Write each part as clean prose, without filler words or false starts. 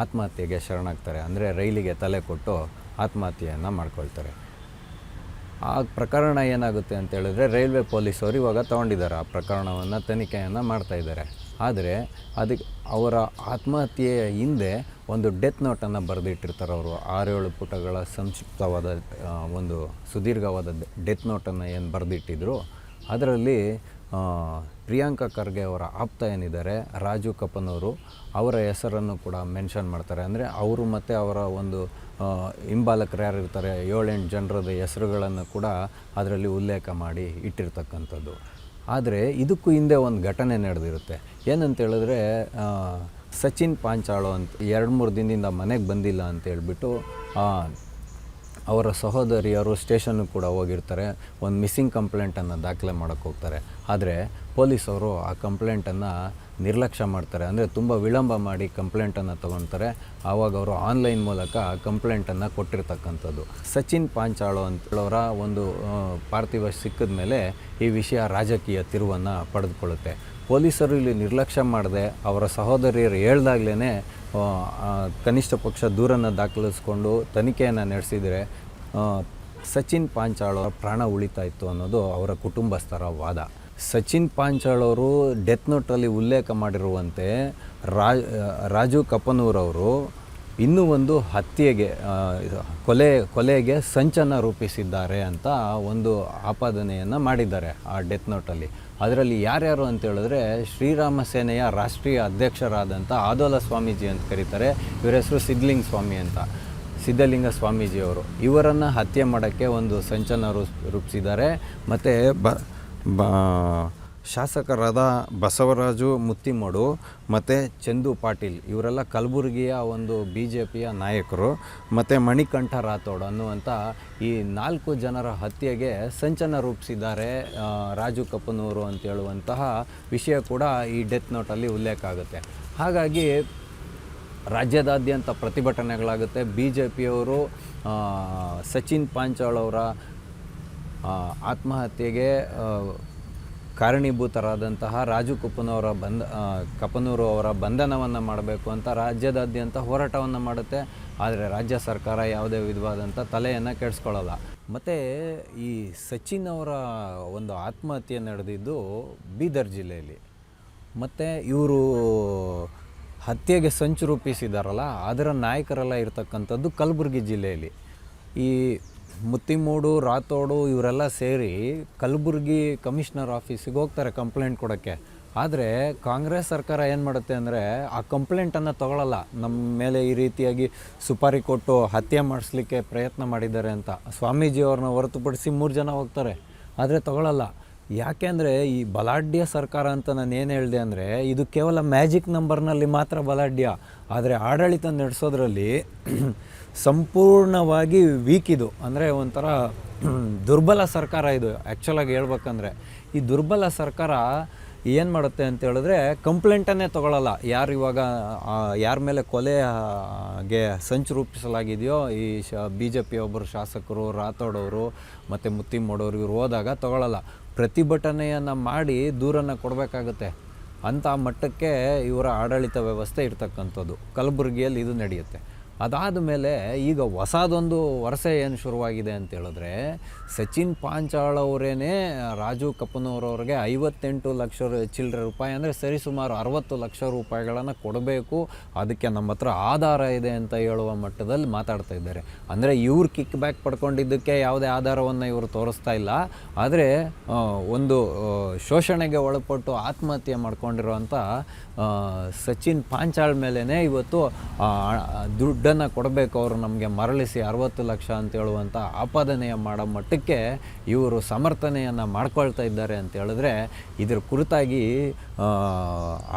ಆತ್ಮಹತ್ಯೆಗೆ ಶರಣಾಗ್ತಾರೆ. ಅಂದರೆ ರೈಲಿಗೆ ತಲೆ ಕೊಟ್ಟು ಆತ್ಮಹತ್ಯೆಯನ್ನು ಮಾಡ್ಕೊಳ್ತಾರೆ. ಆ ಪ್ರಕರಣ ಏನಾಗುತ್ತೆ ಅಂತ ಹೇಳಿದ್ರೆ ರೈಲ್ವೆ ಪೊಲೀಸರು ಇವಾಗ ತೊಗೊಂಡಿದ್ದಾರೆ. ಆ ಪ್ರಕರಣವನ್ನು ತನಿಖೆಯನ್ನು ಮಾಡ್ತಾಯಿದ್ದಾರೆ. ಆದರೆ ಅದಕ್ಕೆ ಅವರ ಆತ್ಮಹತ್ಯೆಯ ಹಿಂದೆ ಒಂದು ಡೆತ್ ನೋಟನ್ನು ಬರೆದಿಟ್ಟಿರ್ತಾರೆ. ಅವರು 6-7 ಪುಟಗಳ ಸಂಕ್ಷಿಪ್ತವಾದ ಒಂದು ಸುದೀರ್ಘವಾದ ಡೆತ್ ನೋಟನ್ನು ಏನು ಬರೆದಿಟ್ಟಿದ್ರು, ಅದರಲ್ಲಿ ಪ್ರಿಯಾಂಕಾ ಖರ್ಗೆ ಅವರ ಆಪ್ತ ಏನಿದ್ದಾರೆ ರಾಜು ಕಪನೂರು ಅವರ ಹೆಸರನ್ನು ಕೂಡ ಮೆನ್ಷನ್ ಮಾಡ್ತಾರೆ. ಅಂದರೆ ಅವರು ಮತ್ತು ಅವರ ಒಂದು ಹಿಂಬಾಲಕರು ಯಾರಿರ್ತಾರೆ 7-8 ಜನರದ ಹೆಸರುಗಳನ್ನು ಕೂಡ ಅದರಲ್ಲಿ ಉಲ್ಲೇಖ ಮಾಡಿ ಇಟ್ಟಿರ್ತಕ್ಕಂಥದ್ದು. ಆದರೆ ಇದಕ್ಕೂ ಹಿಂದೆ ಒಂದು ಘಟನೆ ನಡೆದಿರುತ್ತೆ. ಏನಂತೇಳಿದ್ರೆ ಸಚಿನ್ ಪಾಂಚಾಳು ಅಂತ 2-3 ದಿನದಿಂದ ಮನೆಗೆ ಬಂದಿಲ್ಲ ಅಂತೇಳ್ಬಿಟ್ಟು ಅವರ ಸಹೋದರಿಯರು ಸ್ಟೇಷನ್ನಿಗೆ ಕೂಡ ಹೋಗಿರ್ತಾರೆ. ಒಂದು ಮಿಸ್ಸಿಂಗ್ ಕಂಪ್ಲೇಂಟನ್ನು ದಾಖಲೆ ಮಾಡೋಕ್ಕೆ ಹೋಗ್ತಾರೆ. ಆದರೆ ಪೊಲೀಸವರು ಆ ಕಂಪ್ಲೇಂಟನ್ನು ನಿರ್ಲಕ್ಷ್ಯ ಮಾಡ್ತಾರೆ. ಅಂದರೆ ತುಂಬ ವಿಳಂಬ ಮಾಡಿ ಕಂಪ್ಲೇಂಟನ್ನು ತೊಗೊಳ್ತಾರೆ. ಆವಾಗ ಅವರು ಆನ್ಲೈನ್ ಮೂಲಕ ಕಂಪ್ಲೇಂಟನ್ನು ಕೊಟ್ಟಿರ್ತಕ್ಕಂಥದ್ದು. ಸಚಿನ್ ಪಾಂಚಾಳು ಅಂತೇಳೋರ ಒಂದು ಪಾರ್ಥಿವ ಸಿಕ್ಕಿದ ಮೇಲೆ ಈ ವಿಷಯ ರಾಜಕೀಯ ತಿರುವನ್ನು ಪಡೆದುಕೊಳ್ಳುತ್ತೆ. ಪೊಲೀಸರು ಇಲ್ಲಿ ನಿರ್ಲಕ್ಷ್ಯ ಮಾಡದೆ ಅವರ ಸಹೋದರಿಯರು ಹೇಳ್ದಾಗಲೇ ಕನಿಷ್ಠ ಪಕ್ಷ ದೂರನ್ನು ದಾಖಲಿಸ್ಕೊಂಡು ತನಿಖೆಯನ್ನು ನಡೆಸಿದರೆ ಸಚಿನ್ ಪಾಂಚಾಳು ಪ್ರಾಣ ಉಳಿತಾ ಇತ್ತು ಅನ್ನೋದು ಅವರ ಕುಟುಂಬಸ್ಥರ ವಾದ. ಸಚಿನ್ ಪಾಂಚಾಳವರು ಡೆತ್ ನೋಟಲ್ಲಿ ಉಲ್ಲೇಖ ಮಾಡಿರುವಂತೆ ರಾಜು ಕಪನೂರವರು ಇನ್ನೂ ಒಂದು ಹತ್ಯೆಗೆ ಕೊಲೆಗೆ ಸಂಚನ್ನು ರೂಪಿಸಿದ್ದಾರೆ ಅಂತ ಒಂದು ಆಪಾದನೆಯನ್ನು ಮಾಡಿದ್ದಾರೆ ಆ ಡೆತ್ ನೋಟಲ್ಲಿ. ಅದರಲ್ಲಿ ಯಾರ್ಯಾರು ಅಂತ ಹೇಳಿದ್ರೆ ಶ್ರೀರಾಮ ಸೇನೆಯ ರಾಷ್ಟ್ರೀಯ ಅಧ್ಯಕ್ಷರಾದಂಥ ಆದೋಲ ಸ್ವಾಮೀಜಿ ಅಂತ ಕರೀತಾರೆ. ಇವರ ಹೆಸರು ಸಿದ್ಧಲಿಂಗ ಸ್ವಾಮೀಜಿಯವರು. ಇವರನ್ನು ಹತ್ಯೆ ಮಾಡೋಕ್ಕೆ ಒಂದು ಸಂಚನ್ನು ರೂಪಿಸಿದ್ದಾರೆ. ಮತ್ತು ಶಾಸಕರಾದ ಬಸವರಾಜು ಮುತ್ತಿಮಡು ಮತ್ತು ಚಂದು ಪಾಟೀಲ್ ಇವರೆಲ್ಲ ಕಲಬುರಗಿಯ ಒಂದು BJPಯ ನಾಯಕರು ಮತ್ತು ಮಣಿಕಂಠ ರಾಥೋಡ್ ಅನ್ನುವಂಥ ಈ 4 ಜನರ ಹತ್ಯೆಗೆ ಸಂಚನ್ನು ರೂಪಿಸಿದ್ದಾರೆ ರಾಜು ಕಪನೂರು ಅಂತ ಹೇಳುವಂತಹ ವಿಷಯ ಕೂಡ ಈ ಡೆತ್ ನೋಟಲ್ಲಿ ಉಲ್ಲೇಖ ಆಗುತ್ತೆ. ಹಾಗಾಗಿ ರಾಜ್ಯದಾದ್ಯಂತ ಪ್ರತಿಭಟನೆಗಳಾಗುತ್ತೆ. BJPಯವರು ಸಚಿನ್ ಪಾಂಚಾಳ್ ಅವರ ಆತ್ಮಹತ್ಯೆಗೆ ಕಾರಣೀಭೂತರಾದಂತಹ ರಾಜು ಕಪನೂರು ಅವರ ಬಂಧನವನ್ನು ಮಾಡಬೇಕು ಅಂತ ರಾಜ್ಯದಾದ್ಯಂತ ಹೋರಾಟವನ್ನು ಮಾಡುತ್ತೆ. ಆದರೆ ರಾಜ್ಯ ಸರ್ಕಾರ ಯಾವುದೇ ವಿಧವಾದಂಥ ತಲೆಯನ್ನು ಕೆಡಿಸ್ಕೊಳ್ಳಲ್ಲ. ಮತ್ತು ಈ ಸಚಿನ್ ಅವರ ಒಂದು ಆತ್ಮಹತ್ಯೆ ನಡೆದಿದ್ದು ಬೀದರ್ ಜಿಲ್ಲೆಯಲ್ಲಿ. ಮತ್ತು ಇವರು ಹತ್ಯೆಗೆ ಸಂಚು ರೂಪಿಸಿದಾರಲ್ಲ ಅದರ ನಾಯಕರೆಲ್ಲ ಇರ್ತಕ್ಕಂಥದ್ದು ಕಲಬುರಗಿ ಜಿಲ್ಲೆಯಲ್ಲಿ. ಈ ಮುತ್ತಿಮೂಡು ರಾಥೋಡು ಇವರೆಲ್ಲ ಸೇರಿ ಕಲಬುರಗಿ ಕಮಿಷನರ್ ಆಫೀಸಿಗೆ ಹೋಗ್ತಾರೆ ಕಂಪ್ಲೇಂಟ್ ಕೊಡೋಕ್ಕೆ. ಆದರೆ ಕಾಂಗ್ರೆಸ್ ಸರ್ಕಾರ ಏನು ಮಾಡುತ್ತೆ ಅಂದರೆ ಆ ಕಂಪ್ಲೇಂಟನ್ನು ತೊಗೊಳ್ಳಲ್ಲ. ನಮ್ಮ ಮೇಲೆ ಈ ರೀತಿಯಾಗಿ ಸುಪಾರಿ ಕೊಟ್ಟು ಹತ್ಯೆ ಮಾಡಿಸ್ಲಿಕ್ಕೆ ಪ್ರಯತ್ನ ಮಾಡಿದ್ದಾರೆ ಅಂತ ಸ್ವಾಮೀಜಿಯವ್ರನ್ನ ಹೊರತುಪಡಿಸಿ 3 ಜನ ಹೋಗ್ತಾರೆ. ಆದರೆ ತೊಗೊಳ್ಳಲ್ಲ. ಯಾಕೆಂದರೆ ಈ ಬಲಾಢ್ಯ ಸರ್ಕಾರ ಅಂತ ನಾನು ಏನು ಹೇಳಿದೆ ಅಂದರೆ ಇದು ಕೇವಲ ಮ್ಯಾಜಿಕ್ ನಂಬರ್ನಲ್ಲಿ ಮಾತ್ರ ಬಲಾಢ್ಯ. ಆದರೆ ಆಡಳಿತ ನಡೆಸೋದ್ರಲ್ಲಿ ಸಂಪೂರ್ಣವಾಗಿ ವೀಕ್ ಇದು. ಅಂದರೆ ಒಂಥರ ದುರ್ಬಲ ಸರ್ಕಾರ ಇದು. ಆ್ಯಕ್ಚುಲಾಗಿ ಹೇಳ್ಬೇಕಂದ್ರೆ ಈ ದುರ್ಬಲ ಸರ್ಕಾರ ಏನು ಮಾಡುತ್ತೆ ಅಂತ ಹೇಳಿದ್ರೆ ಕಂಪ್ಲೇಂಟನ್ನೇ ತೊಗೊಳ್ಳಲ್ಲ. ಯಾರು ಇವಾಗ ಯಾರ ಮೇಲೆ ಕೊಲೆಗೆ ಸಂಚು ರೂಪಿಸಲಾಗಿದೆಯೋ ಈ BJP ಒಬ್ಬರು ಶಾಸಕರು ರಾಥೋಡವರು ಮತ್ತು ಮುತ್ತಿಮೋಡವರು ಇವರು ಹೋದಾಗ ತೊಗೊಳ್ಳಲ್ಲ. ಪ್ರತಿಭಟನೆಯನ್ನು ಮಾಡಿ ದೂರನ್ನು ಕೊಡಬೇಕಾಗುತ್ತೆ. ಅಂಥ ಮಟ್ಟಕ್ಕೆ ಇವರ ಆಡಳಿತ ವ್ಯವಸ್ಥೆ ಇರ್ತಕ್ಕಂಥದ್ದು. ಕಲಬುರಗಿಯಲ್ಲಿ ಇದು ನಡೆಯುತ್ತೆ. ಅದಾದ ಮೇಲೆ ಈಗ ಹೊಸದೊಂದು ವರಸೆ ಏನು ಶುರುವಾಗಿದೆ ಅಂತ ಹೇಳಿದ್ರೆ ಸಚಿನ್ ಪಾಂಚಾಳ್ ಅವರೇನೆ ರಾಜು ಕಪನೂರವ್ರಿಗೆ 58 ಲಕ್ಷ ಚಿಲ್ಲರೆ ರೂಪಾಯಿ ಅಂದರೆ ಸರಿಸುಮಾರು 60 ಲಕ್ಷ ರೂಪಾಯಿಗಳನ್ನು ಕೊಡಬೇಕು, ಅದಕ್ಕೆ ನಮ್ಮ ಹತ್ರ ಆಧಾರ ಇದೆ ಅಂತ ಹೇಳುವ ಮಟ್ಟದಲ್ಲಿ ಮಾತಾಡ್ತಾ ಇದ್ದಾರೆ. ಅಂದರೆ ಇವ್ರು ಕಿಕ್ ಬ್ಯಾಕ್ ಪಡ್ಕೊಂಡಿದ್ದಕ್ಕೆ ಯಾವುದೇ ಆಧಾರವನ್ನು ಇವರು ತೋರಿಸ್ತಾ ಇಲ್ಲ. ಆದರೆ ಒಂದು ಶೋಷಣೆಗೆ ಒಳಪಟ್ಟು ಆತ್ಮಹತ್ಯೆ ಮಾಡ್ಕೊಂಡಿರೋಂಥ ಸಚಿನ್ ಪಾಂಚಾಳ್ ಮೇಲೇ ಇವತ್ತು ದುಡ್ಡನ್ನು ಕೊಡಬೇಕು, ಅವರು ನಮಗೆ ಮರಳಿಸಿ 60 ಲಕ್ಷ ಅಂತ ಹೇಳುವಂಥ ಆಪಾದನೆಯ ಮಾಡೋ ಮಟ್ಟಕ್ಕೆ ಇವರು ಸಮರ್ಥನೆಯನ್ನು ಮಾಡ್ಕೊಳ್ತಾ ಇದ್ದಾರೆ ಅಂತ ಹೇಳಿದ್ರೆ ಇದ್ರ ಕುರಿತಾಗಿ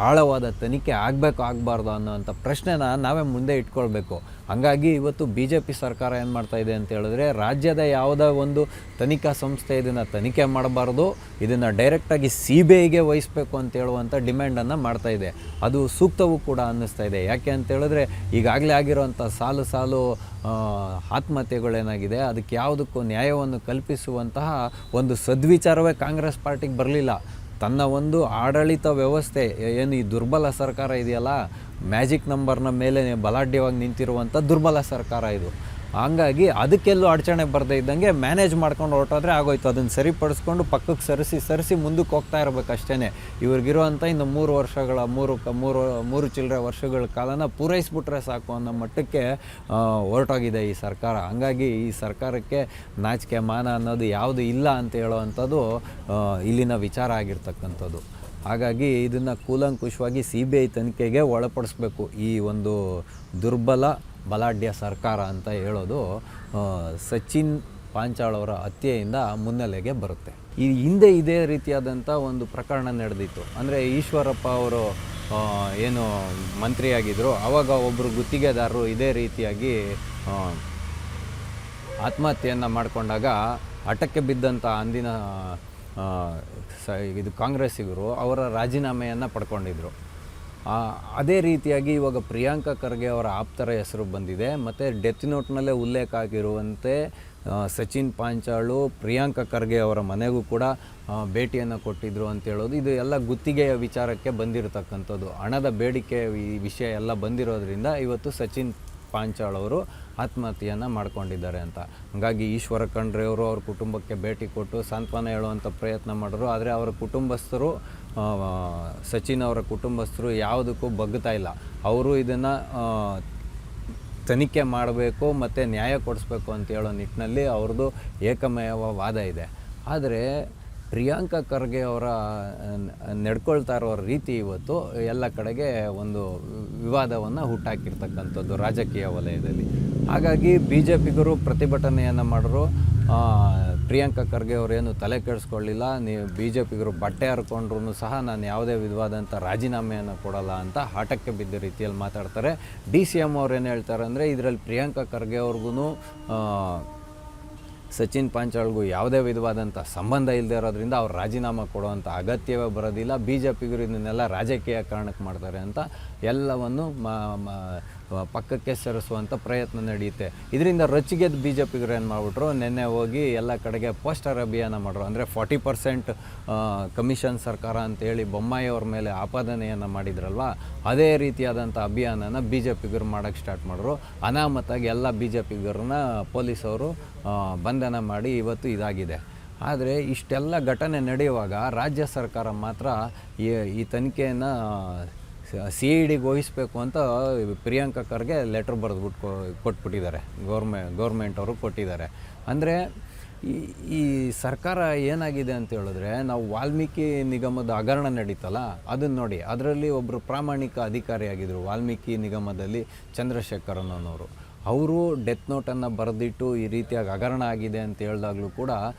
ಆಳವಾದ ತನಿಖೆ ಆಗಬಾರ್ದು ಅನ್ನೋವಂಥ ಪ್ರಶ್ನೆನ ನಾವೇ ಮುಂದೆ ಇಟ್ಕೊಳ್ಬೇಕು. ಹಂಗಾಗಿ ಇವತ್ತು BJP ಸರ್ಕಾರ ಏನು ಮಾಡ್ತಾ ಇದೆ ಅಂತ ಹೇಳಿದ್ರೆ ರಾಜ್ಯದ ಯಾವುದೇ ಒಂದು ತನಿಖಾ ಸಂಸ್ಥೆ ಇದನ್ನು ತನಿಖೆ ಮಾಡಬಾರ್ದು, ಇದನ್ನು ಡೈರೆಕ್ಟಾಗಿ CBIಗೆ ವಹಿಸಬೇಕು ಅಂತ ಹೇಳುವಂಥ ಡಿಮ್ಯಾಂಡನ್ನು ಮಾಡ್ತಾ ಇದೆ. ಅದು ಸೂಕ್ತವೂ ಕೂಡ ಅನ್ನಿಸ್ತಾ ಇದೆ. ಯಾಕೆ ಅಂತ ಹೇಳಿದ್ರೆ ಈಗಾಗಲೇ ಆಗಿರೋವಂಥ ಸಾಲು ಆತ್ಮಹತ್ಯೆಗಳೇನಾಗಿದೆ ಅದಕ್ಕೆ ಯಾವುದಕ್ಕೂ ನ್ಯಾಯವನ್ನು ಕಲ್ಪಿಸುವಂತಹ ಒಂದು ಸದ್ವಿಚಾರವೇ ಕಾಂಗ್ರೆಸ್ ಪಾರ್ಟಿಗೆ ಬರಲಿಲ್ಲ. ತನ್ನ ಒಂದು ಆಡಳಿತ ವ್ಯವಸ್ಥೆ ಏನು ಈ ದುರ್ಬಲ ಸರ್ಕಾರ ಇದೆಯಲ್ಲ ಮ್ಯಾಜಿಕ್ ನಂಬರ್ನ ಮೇಲೆ ಬಲಾಢ್ಯವಾಗಿ ನಿಂತಿರುವಂಥ ದುರ್ಬಲ ಸರ್ಕಾರ ಇದು. ಹಂಗಾಗಿ ಅದಕ್ಕೆಲ್ಲೂ ಅಡಚಣೆ ಬರದೇ ಇದ್ದಂಗೆ ಮ್ಯಾನೇಜ್ ಮಾಡ್ಕೊಂಡು ಹೊರಟೋದ್ರೆ ಆಗೋಯ್ತು. ಅದನ್ನು ಸರಿಪಡಿಸ್ಕೊಂಡು ಪಕ್ಕಕ್ಕೆ ಸರಿಸಿ ಮುಂದಕ್ಕೆ ಹೋಗ್ತಾ ಇರಬೇಕು ಅಷ್ಟೇ. ಇವ್ರಿಗಿರುವಂಥ ಇನ್ನು 3 ವರ್ಷಗಳ ಮೂರು ಚಿಲ್ಲರೆ ವರ್ಷಗಳ ಕಾಲನ ಪೂರೈಸ್ಬಿಟ್ರೆ ಸಾಕು ಅನ್ನೋ ಮಟ್ಟಕ್ಕೆ ಹೊರಟೋಗಿದೆ ಈ ಸರ್ಕಾರ. ಹಂಗಾಗಿ ಈ ಸರ್ಕಾರಕ್ಕೆ ನಾಚಿಕೆ ಮಾನ ಅನ್ನೋದು ಯಾವುದು ಇಲ್ಲ ಅಂತ ಹೇಳೋವಂಥದ್ದು ಇಲ್ಲಿನ ವಿಚಾರ ಆಗಿರ್ತಕ್ಕಂಥದ್ದು. ಹಾಗಾಗಿ ಇದನ್ನು ಕೂಲಂಕುಷವಾಗಿ CBI ತನಿಖೆಗೆ ಒಳಪಡಿಸ್ಬೇಕು. ಈ ಒಂದು ದುರ್ಬಲ ಬಲಾಢ್ಯ ಸರ್ಕಾರ ಅಂತ ಹೇಳೋದು ಸಚಿನ್ ಪಾಂಚಾಳ್ ಅವರ ಹತ್ಯೆಯಿಂದ ಮುನ್ನೆಲೆಗೆ ಬರುತ್ತೆ. ಈ ಹಿಂದೆ ಇದೇ ರೀತಿಯಾದಂಥ ಒಂದು ಪ್ರಕರಣ ನಡೆದಿತ್ತು. ಅಂದರೆ ಈಶ್ವರಪ್ಪ ಅವರು ಏನು ಮಂತ್ರಿಯಾಗಿದ್ದರು, ಆವಾಗ ಒಬ್ಬರು ಗುತ್ತಿಗೆದಾರರು ಇದೇ ರೀತಿಯಾಗಿ ಆತ್ಮಹತ್ಯೆಯನ್ನು ಮಾಡಿಕೊಂಡಾಗ ಹಠಕ್ಕೆ ಬಿದ್ದಂಥ ಅಂದಿನ ಇದು ಕಾಂಗ್ರೆಸ್ಸಿಗರು ಅವರ ರಾಜೀನಾಮೆಯನ್ನು ಪಡ್ಕೊಂಡಿದ್ರು. ಅದೇ ರೀತಿಯಾಗಿ ಇವಾಗ ಪ್ರಿಯಾಂಕಾ ಖರ್ಗೆ ಅವರ ಆಪ್ತರ ಹೆಸರು ಬಂದಿದೆ. ಮತ್ತು ಡೆತ್ ನೋಟ್ನಲ್ಲೇ ಉಲ್ಲೇಖ ಆಗಿರುವಂತೆ ಸಚಿನ್ ಪಾಂಚಾಳು ಪ್ರಿಯಾಂಕಾ ಖರ್ಗೆ ಅವರ ಮನೆಗೂ ಕೂಡ ಭೇಟಿಯನ್ನು ಕೊಟ್ಟಿದ್ದರು ಅಂತ ಹೇಳೋದು ಇದು ಎಲ್ಲ ಗುತ್ತಿಗೆಯ ವಿಚಾರಕ್ಕೆ ಬಂದಿರತಕ್ಕಂಥದ್ದು. ಹಣದ ಬೇಡಿಕೆ ವಿಷಯ ಎಲ್ಲ ಬಂದಿರೋದ್ರಿಂದ ಇವತ್ತು ಸಚಿನ್ ಪಾಂಚಾಳ್ ಅವರು ಆತ್ಮಹತ್ಯೆಯನ್ನು ಮಾಡ್ಕೊಂಡಿದ್ದಾರೆ ಅಂತ. ಹಾಗಾಗಿ ಈಶ್ವರ ಖಂಡ್ರೆ ಅವರು ಅವ್ರ ಕುಟುಂಬಕ್ಕೆ ಭೇಟಿ ಕೊಟ್ಟು ಸಾಂತ್ವನ ಹೇಳುವಂಥ ಪ್ರಯತ್ನ ಮಾಡಿದ್ರು. ಆದರೆ ಅವರ ಕುಟುಂಬಸ್ಥರು, ಸಚಿನ್ ಅವರ ಕುಟುಂಬಸ್ಥರು ಯಾವುದಕ್ಕೂ ಬಗ್ಗುತ್ತಾ ಇಲ್ಲ. ಅವರು ಇದನ್ನು ತನಿಖೆ ಮಾಡಬೇಕು ಮತ್ತು ನ್ಯಾಯ ಕೊಡಿಸ್ಬೇಕು ಅಂತ ಹೇಳೋ ನಿಟ್ಟಿನಲ್ಲಿ ಅವ್ರದ್ದು ಏಕಮೇವ ವಾದ ಇದೆ. ಆದರೆ ಪ್ರಿಯಾಂಕಾ ಖರ್ಗೆ ಅವರ ನಡ್ಕೊಳ್ತಾ ಇರೋ ರೀತಿ ಇವತ್ತು ಎಲ್ಲ ಕಡೆಗೆ ಒಂದು ವಿವಾದವನ್ನು ಹುಟ್ಟಾಕಿರ್ತಕ್ಕಂಥದ್ದು ರಾಜಕೀಯ ವಲಯದಲ್ಲಿ. ಹಾಗಾಗಿ BJPಗರು ಪ್ರತಿಭಟನೆಯನ್ನು ಮಾಡಿದ್ರು. ಪ್ರಿಯಾಂಕಾ ಖರ್ಗೆ ಅವರೇನು ತಲೆ ಕೆಡಿಸ್ಕೊಳ್ಳಿಲ್ಲ. ನೀವು BJPಗರು ಬಟ್ಟೆ ಹರ್ಕೊಂಡ್ರೂ ಸಹ ನಾನು ಯಾವುದೇ ವಿಧವಾದಂಥ ರಾಜೀನಾಮೆಯನ್ನು ಕೊಡಲ್ಲ ಅಂತ ಹಠಕ್ಕೆ ಬಿದ್ದ ರೀತಿಯಲ್ಲಿ ಮಾತಾಡ್ತಾರೆ. DCM ಅವ್ರು ಏನು ಹೇಳ್ತಾರೆ ಅಂದರೆ ಇದರಲ್ಲಿ ಪ್ರಿಯಾಂಕಾ ಖರ್ಗೆ ಅವ್ರಿಗೂ ಸಚಿನ್ ಪಾಂಚಾಳ್ಗೂ ಯಾವುದೇ ವಿಧವಾದಂಥ ಸಂಬಂಧ ಇಲ್ಲದೆ ಇರೋದ್ರಿಂದ ಅವ್ರು ರಾಜೀನಾಮೆ ಕೊಡುವಂಥ ಅಗತ್ಯವೇ ಬರೋದಿಲ್ಲ. BJPಗರು ಇದನ್ನೆಲ್ಲ ರಾಜಕೀಯ ಕಾರಣಕ್ಕೆ ಮಾಡ್ತಾರೆ ಅಂತ ಎಲ್ಲವನ್ನು ಪಕ್ಕಕ್ಕೆ ಸರಿಸುವಂಥ ಪ್ರಯತ್ನ ನಡೆಯುತ್ತೆ. ಇದರಿಂದ ರೊಚ್ಚಿಗೆದ್ದು BJPಗರು ಏನು ಮಾಡಿಬಿಟ್ರು, ನಿನ್ನೆ ಹೋಗಿ ಎಲ್ಲ ಕಡೆಗೆ ಪೋಸ್ಟರ್ ಅಭಿಯಾನ ಮಾಡ್ರು. ಅಂದರೆ 40% ಕಮಿಷನ್ ಸರ್ಕಾರ ಅಂತೇಳಿ ಬೊಮ್ಮಾಯಿ ಅವ್ರ ಮೇಲೆ ಆಪಾದನೆಯನ್ನು ಮಾಡಿದ್ರಲ್ವ, ಅದೇ ರೀತಿಯಾದಂಥ ಅಭಿಯಾನನ BJPಗರು ಮಾಡೋಕ್ಕೆ ಸ್ಟಾರ್ಟ್ ಮಾಡಿದ್ರು. ಅನಾಮತ್ತಾಗಿ ಎಲ್ಲ BJPಗರನ್ನ ಪೊಲೀಸವರು ಬಂಧನ ಮಾಡಿ ಇವತ್ತು ಇದಾಗಿದೆ. ಆದರೆ ಇಷ್ಟೆಲ್ಲ ಘಟನೆ ನಡೆಯುವಾಗ ರಾಜ್ಯ ಸರ್ಕಾರ ಮಾತ್ರ ಈ ತನಿಖೆಯನ್ನು CIDಗೆ ವಹಿಸಬೇಕು ಅಂತ ಪ್ರಿಯಾಂಕಾ ಖರ್ಗೆ ಲೆಟ್ರ್ ಬರೆದ್ಬಿಟ್ಟು ಕೊಟ್ಬಿಟ್ಟಿದ್ದಾರೆ. ಗೌರ್ಮೆಂಟ್ ಅವರು ಕೊಟ್ಟಿದ್ದಾರೆ. ಅಂದರೆ ಈ ಸರ್ಕಾರ ಏನಾಗಿದೆ ಅಂತ ಹೇಳಿದ್ರೆ, ನಾವು ವಾಲ್ಮೀಕಿ ನಿಗಮದ ಹಗರಣ ನಡೀತಲ್ಲ ಅದನ್ನು ನೋಡಿ. ಅದರಲ್ಲಿ ಒಬ್ಬರು ಪ್ರಾಮಾಣಿಕ ಅಧಿಕಾರಿಯಾಗಿದ್ದರು ವಾಲ್ಮೀಕಿ ನಿಗಮದಲ್ಲಿ, ಚಂದ್ರಶೇಖರನ್ ಅನ್ನೋರು. ಅವರು ಡೆತ್ ನೋಟನ್ನು ಬರೆದಿಟ್ಟು ಈ ರೀತಿಯಾಗಿ ಹಗರಣ ಆಗಿದೆ ಅಂತ ಹೇಳಿದಾಗಲೂ ಕೂಡ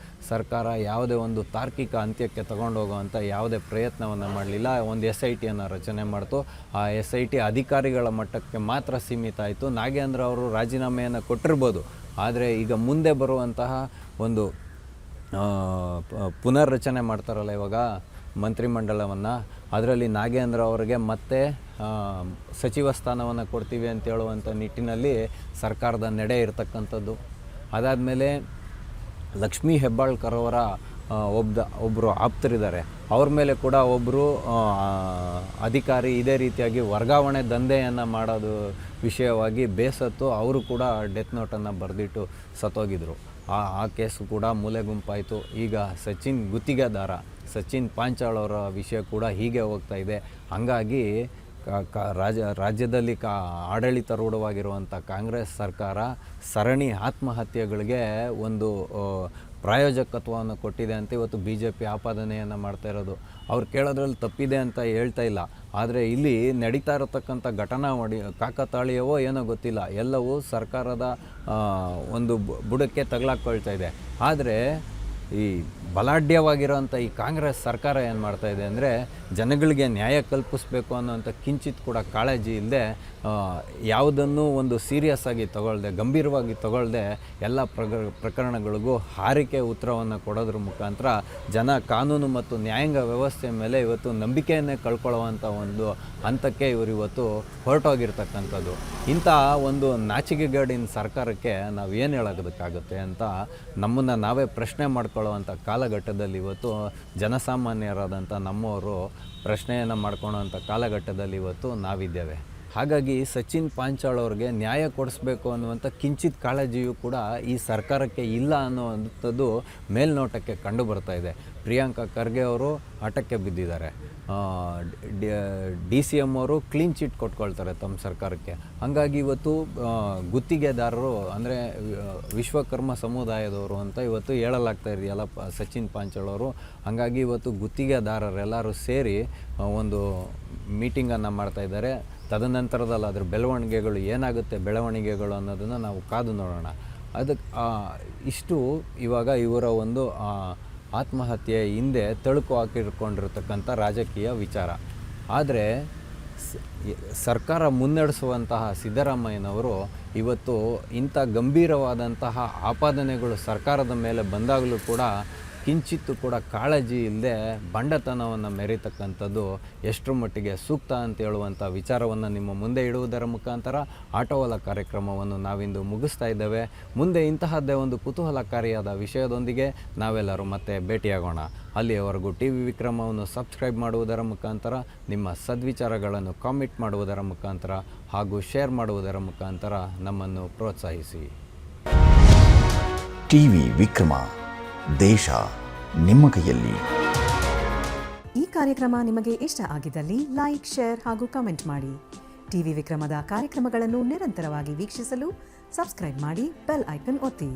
ಸರ್ಕಾರ ಯಾವುದೇ ಒಂದು ತಾರ್ಕಿಕ ಅಂತ್ಯಕ್ಕೆ ತಗೊಂಡೋಗೋವಂಥ ಯಾವುದೇ ಪ್ರಯತ್ನವನ್ನು ಮಾಡಲಿಲ್ಲ. ಒಂದು SITಯನ್ನು ರಚನೆ ಮಾಡ್ತು. ಆ SIT ಅಧಿಕಾರಿಗಳ ಮಟ್ಟಕ್ಕೆ ಮಾತ್ರ ಸೀಮಿತ ಆಯಿತು. ನಾಗೇಂದ್ರ ಅವರು ರಾಜೀನಾಮೆಯನ್ನು ಕೊಟ್ಟಿರ್ಬೋದು, ಆದರೆ ಈಗ ಮುಂದೆ ಬರುವಂತಹ ಒಂದು ಪುನರ್ರಚನೆ ಮಾಡ್ತಾರಲ್ಲ ಇವಾಗ ಮಂತ್ರಿಮಂಡಲವನ್ನು, ಅದರಲ್ಲಿ ನಾಗೇಂದ್ರ ಅವರಿಗೆ ಮತ್ತೆ ಸಚಿವ ಸ್ಥಾನವನ್ನು ಕೊಡ್ತೀವಿ ಅಂತ ಹೇಳುವಂಥ ನಿಟ್ಟಿನಲ್ಲಿ ಸರ್ಕಾರದ ನಡೆ ಇರತಕ್ಕಂಥದ್ದು. ಅದಾದಮೇಲೆ ಲಕ್ಷ್ಮೀ ಹೆಬ್ಬಾಳ್ಕರ್ ಅವರ ಒಬ್ಬರು ಆಪ್ತರಿದ್ದಾರೆ, ಅವ್ರ ಮೇಲೆ ಕೂಡ ಒಬ್ಬರು ಅಧಿಕಾರಿ ಇದೇ ರೀತಿಯಾಗಿ ವರ್ಗಾವಣೆ ದಂಧೆಯನ್ನು ಮಾಡೋದು ವಿಷಯವಾಗಿ ಬೇಸತ್ತು ಅವರು ಕೂಡ ಡೆತ್ ನೋಟನ್ನು ಬರೆದಿಟ್ಟು ಸತ್ತೋಗಿದ್ರು. ಆ ಕೇಸು ಕೂಡ ಮೂಲೆಗುಂಪಾಯಿತು. ಈಗ ಸಚಿನ್ ಗುತ್ತಿಗೆದಾರ ಸಚಿನ್ ಪಾಂಚಾಳ್ ಅವರ ವಿಷಯ ಕೂಡ ಹೀಗೆ ಹೋಗ್ತಾ ಇದೆ. ಹಂಗಾಗಿ ರಾಜ್ಯದಲ್ಲಿ ಆಡಳಿತಾರೂಢವಾಗಿರುವಂಥ ಕಾಂಗ್ರೆಸ್ ಸರ್ಕಾರ ಸರಣಿ ಆತ್ಮಹತ್ಯೆಗಳಿಗೆ ಒಂದು ಪ್ರಾಯೋಜಕತ್ವವನ್ನು ಕೊಟ್ಟಿದೆ ಅಂತ ಇವತ್ತು BJP ಆಪಾದನೆಯನ್ನು ಮಾಡ್ತಾ ಇರೋದು. ಅವ್ರು ಕೇಳೋದ್ರಲ್ಲಿ ತಪ್ಪಿದೆ ಅಂತ ಹೇಳ್ತಾ ಇಲ್ಲ. ಆದರೆ ಇಲ್ಲಿ ನಡೀತಾ ಇರತಕ್ಕಂಥ ಘಟನಾವಳಿ ಕಾಕತಾಳೀಯವೋ ಏನೋ ಗೊತ್ತಿಲ್ಲ, ಎಲ್ಲವೂ ಸರ್ಕಾರದ ಒಂದು ಬುಡಕ್ಕೆ ತಗಲಾಕೊಳ್ತಾ ಇದೆ. ಆದರೆ ಈ ಬಲಾಢ್ಯವಾಗಿರೋಂಥ ಈ ಕಾಂಗ್ರೆಸ್ ಸರ್ಕಾರ ಏನು ಮಾಡ್ತಾ ಇದೆ ಅಂದರೆ, ಜನಗಳಿಗೆ ನ್ಯಾಯ ಕಲ್ಪಿಸಬೇಕು ಅನ್ನೋಂಥ ಕಿಂಚಿತ್ ಕೂಡ ಕಾಳಜಿ ಇಲ್ಲದೆ, ಯಾವುದನ್ನು ಒಂದು ಸೀರಿಯಸ್ ಆಗಿ ತಗೊಳ್ದೆ, ಗಂಭೀರವಾಗಿ ತಗೊಳ್ದೆ ಎಲ್ಲ ಪ್ರಕರಣಗಳಿಗೂ ಹಾರಿಕೆ ಉತ್ತರವನ್ನು ಕೊಡೋದ್ರ ಮುಖಾಂತರ ಜನ ಕಾನೂನು ಮತ್ತು ನ್ಯಾಯಾಂಗ ವ್ಯವಸ್ಥೆ ಮೇಲೆ ಇವತ್ತು ನಂಬಿಕೆಯನ್ನೇ ಕಳ್ಕೊಳ್ಳುವಂಥ ಒಂದು ಹಂತಕ್ಕೆ ಇವರು ಇವತ್ತು ಹೊರಟೋಗಿರ್ತಕ್ಕಂಥದ್ದು. ಇಂಥ ಒಂದು ನಾಚಿಕೆಗೇಡಿನ ಸರ್ಕಾರಕ್ಕೆ ನಾವು ಏನು ಹೇಳೋದಕ್ಕಾಗುತ್ತೆ ಅಂತ ನಮ್ಮನ್ನು ನಾವೇ ಪ್ರಶ್ನೆ ಮಾಡ್ಕೊಳ್ಳುವಂಥ ಕಾಲಘಟ್ಟದಲ್ಲಿ ಇವತ್ತು ಜನಸಾಮಾನ್ಯರಾದಂಥ ನಮ್ಮವರು ಪ್ರಶ್ನೆಯನ್ನು ಮಾಡ್ಕೊಳ್ಳೋವಂಥ ಕಾಲಘಟ್ಟದಲ್ಲಿ ಇವತ್ತು ನಾವಿದ್ದೇವೆ. ಹಾಗಾಗಿ ಸಚಿನ್ ಪಾಂಚಾಳ್ ಅವ್ರಿಗೆ ನ್ಯಾಯ ಕೊಡಿಸ್ಬೇಕು ಅನ್ನುವಂಥ ಕಿಂಚಿತ್ ಕಾಳಜಿಯೂ ಕೂಡ ಈ ಸರ್ಕಾರಕ್ಕೆ ಇಲ್ಲ ಅನ್ನುವಂಥದ್ದು ಮೇಲ್ನೋಟಕ್ಕೆ ಕಂಡು ಬರ್ತಾ ಇದೆ. ಪ್ರಿಯಾಂಕಾ ಖರ್ಗೆ ಅವರು ಹಠಕ್ಕೆ ಬಿದ್ದಿದ್ದಾರೆ. DCM ಅವರು ಕ್ಲೀನ್ ಚಿಟ್ ಕೊಟ್ಕೊಳ್ತಾರೆ ತಮ್ಮ ಸರ್ಕಾರಕ್ಕೆ. ಹಾಗಾಗಿ ಇವತ್ತು ಗುತ್ತಿಗೆದಾರರು ಅಂದರೆ ವಿಶ್ವಕರ್ಮ ಸಮುದಾಯದವರು ಅಂತ ಇವತ್ತು ಹೇಳಲಾಗ್ತಾ ಇದೆಯಲ್ಲ ಸಚಿನ್ ಪಾಂಚಾಳ್ ಅವರು. ಹಾಗಾಗಿ ಇವತ್ತು ಗುತ್ತಿಗೆದಾರರೆಲ್ಲರೂ ಸೇರಿ ಒಂದು ಮೀಟಿಂಗನ್ನು ಮಾಡ್ತಾಯಿದ್ದಾರೆ. ತದನಂತರದಲ್ಲಿ ಅದರ ಬೆಳವಣಿಗೆಗಳು ಏನಾಗುತ್ತೆ ಅನ್ನೋದನ್ನು ನಾವು ಕಾದು ನೋಡೋಣ. ಅದಕ್ಕೆ ಇಷ್ಟು ಇವಾಗ ಇವರ ಒಂದು ಆತ್ಮಹತ್ಯೆ ಹಿಂದೆ ತಳುಕು ಹಾಕಿಕೊಂಡಿರ್ತಕ್ಕಂಥ ರಾಜಕೀಯ ವಿಚಾರ. ಆದರೆ ಸರ್ಕಾರ ಮುನ್ನಡೆಸುವಂತಹ ಸಿದ್ದರಾಮಯ್ಯನವರು ಇವತ್ತು ಇಂಥ ಗಂಭೀರವಾದಂತಹ ಆಪಾದನೆಗಳು ಸರ್ಕಾರದ ಮೇಲೆ ಬಂದಾಗಲೂ ಕೂಡ ಕಿಂಚಿತ್ತು ಕೂಡ ಕಾಳಜಿ ಇಲ್ಲದೆ ಬಂಡತನವನ್ನು ಮೆರೀತಕ್ಕಂಥದ್ದು ಎಷ್ಟರ ಮಟ್ಟಿಗೆ ಸೂಕ್ತ ಅಂತ ಹೇಳುವಂಥ ವಿಚಾರವನ್ನು ನಿಮ್ಮ ಮುಂದೆ ಇಡುವುದರ ಮುಖಾಂತರ ಆಟೋವಲ ಕಾರ್ಯಕ್ರಮವನ್ನು ನಾವಿಂದು ಮುಗಿಸ್ತಾ ಇದ್ದೇವೆ. ಮುಂದೆ ಇಂತಹದ್ದೇ ಒಂದು ಕುತೂಹಲಕಾರಿಯಾದ ವಿಷಯದೊಂದಿಗೆ ನಾವೆಲ್ಲರೂ ಮತ್ತೆ ಭೇಟಿಯಾಗೋಣ. ಅಲ್ಲಿಯವರೆಗೂ TV ವಿಕ್ರಮವನ್ನು ಸಬ್ಸ್ಕ್ರೈಬ್ ಮಾಡುವುದರ ಮುಖಾಂತರ, ನಿಮ್ಮ ಸದ್ವಿಚಾರಗಳನ್ನು ಕಾಮೆಂಟ್ ಮಾಡುವುದರ ಮುಖಾಂತರ ಹಾಗೂ ಶೇರ್ ಮಾಡುವುದರ ಮುಖಾಂತರ ನಮ್ಮನ್ನು ಪ್ರೋತ್ಸಾಹಿಸಿ. TV ವಿಕ್ರಮ, ದೇಶ ನಿಮ್ಮ ಕೈಯಲ್ಲಿ. ಈ ಕಾರ್ಯಕ್ರಮ ನಿಮಗೆ ಇಷ್ಟ ಆಗಿದ್ದಲ್ಲಿ ಲೈಕ್, ಶೇರ್ ಹಾಗೂ ಕಮೆಂಟ್ ಮಾಡಿ. TV ವಿಕ್ರಮದ ಕಾರ್ಯಕ್ರಮಗಳನ್ನು ನಿರಂತರವಾಗಿ ವೀಕ್ಷಿಸಲು ಸಬ್ಸ್ಕ್ರೈಬ್ ಮಾಡಿ, ಬೆಲ್ ಐಕನ್ ಒತ್ತಿ.